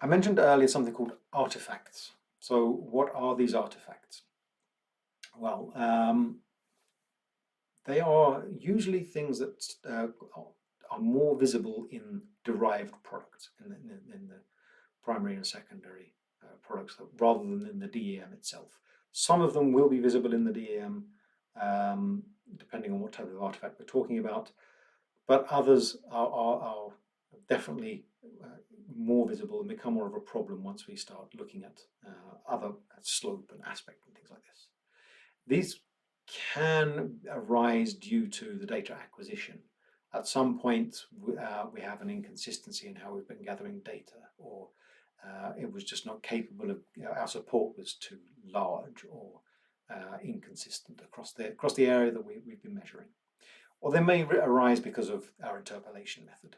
I mentioned earlier something called artifacts. So what are these artifacts? Well, they are usually things that are more visible in derived products, in the primary and secondary products, rather than in the DEM itself. Some of them will be visible in the DEM, depending on what type of artifact we're talking about, but others are definitely more visible and become more of a problem once we start looking at other slope and aspect and things like this. These can arise due to the data acquisition. At some point, we have an inconsistency in how we've been gathering data, or it was just not capable of, our support was too large or inconsistent across the area that we've been measuring. Or they may arise because of our interpolation method.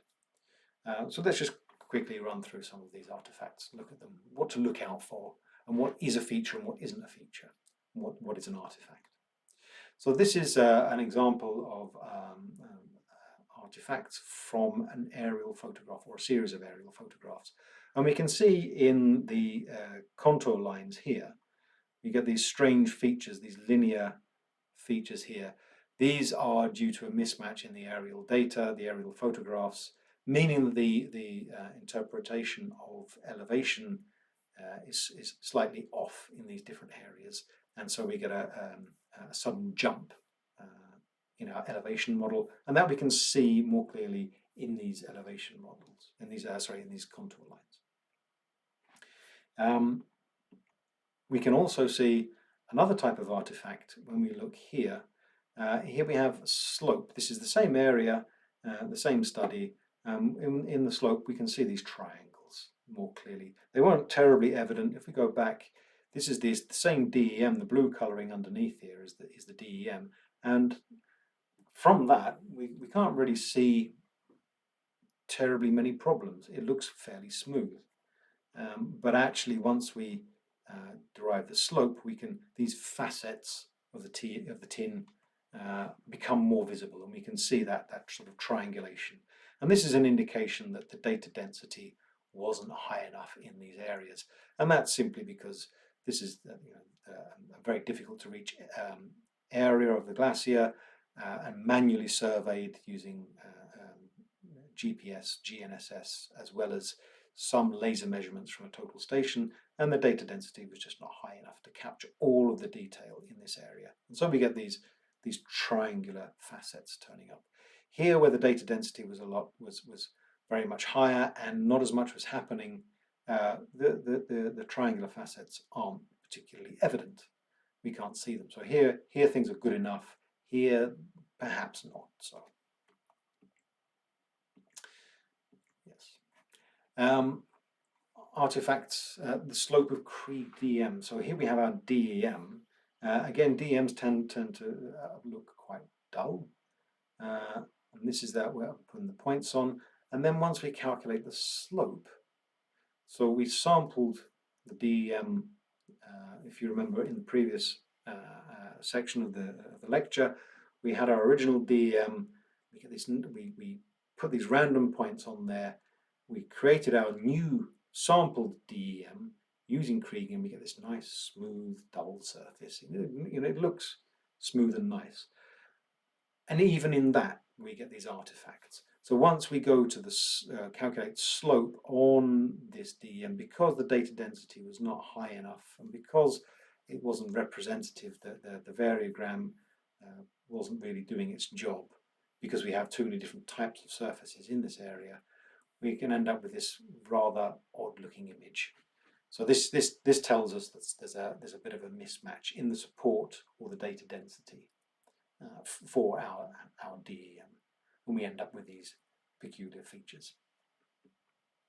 So let's just quickly run through some of these artifacts, look at them, what to look out for, and what is a feature and what isn't a feature, what is an artifact. So this is an example of artifacts from an aerial photograph or a series of aerial photographs. And we can see in the contour lines here, you get these strange features, these linear features here. These are due to a mismatch in the aerial data, the aerial photographs, meaning that the interpretation of elevation is slightly off in these different areas, and so we get a sudden jump in our elevation model, and that we can see more clearly in these elevation models, in these contour lines. We can also see another type of artifact when we look here. Here we have slope. This is the same area, the same study. In the slope, we can see these triangles more clearly. They weren't terribly evident. If we go back, this is the same DEM, the blue colouring underneath here is the DEM. And from that, we can't really see terribly many problems. It looks fairly smooth. But actually, once we derive the slope, these facets of the tin become more visible, and we can see that sort of triangulation. And this is an indication that the data density wasn't high enough in these areas, and that's simply because this is a very difficult to reach area of the glacier, and manually surveyed using GPS, GNSS, as well as some laser measurements from a total station, and the data density was just not high enough to capture all of the detail in this area. And so we get these triangular facets turning up. Here, where the data density was very much higher and not as much was happening, the triangular facets aren't particularly evident. We can't see them. So here things are good enough. Here, perhaps not. So yes. Artifacts, the slope of Krieg DEM. So here we have our DEM. Again, DEMs tend to look quite dull. And this is that we're putting the points on. And then once we calculate the slope, so we sampled the DEM, if you remember in the previous section of the lecture, we had our original DEM. We get this. We put these random points on there. We created our new sampled DEM using Krieg, and we get this nice, smooth, double surface. It looks smooth and nice. And even in that, we get these artifacts. So once we go to the calculate slope on this DEM, because the data density was not high enough, and because it wasn't representative, the variogram wasn't really doing its job, because we have too many different types of surfaces in this area, we can end up with this rather odd-looking image. So this tells us that there's a bit of a mismatch in the support or the data density for our DEM, and we end up with these peculiar features.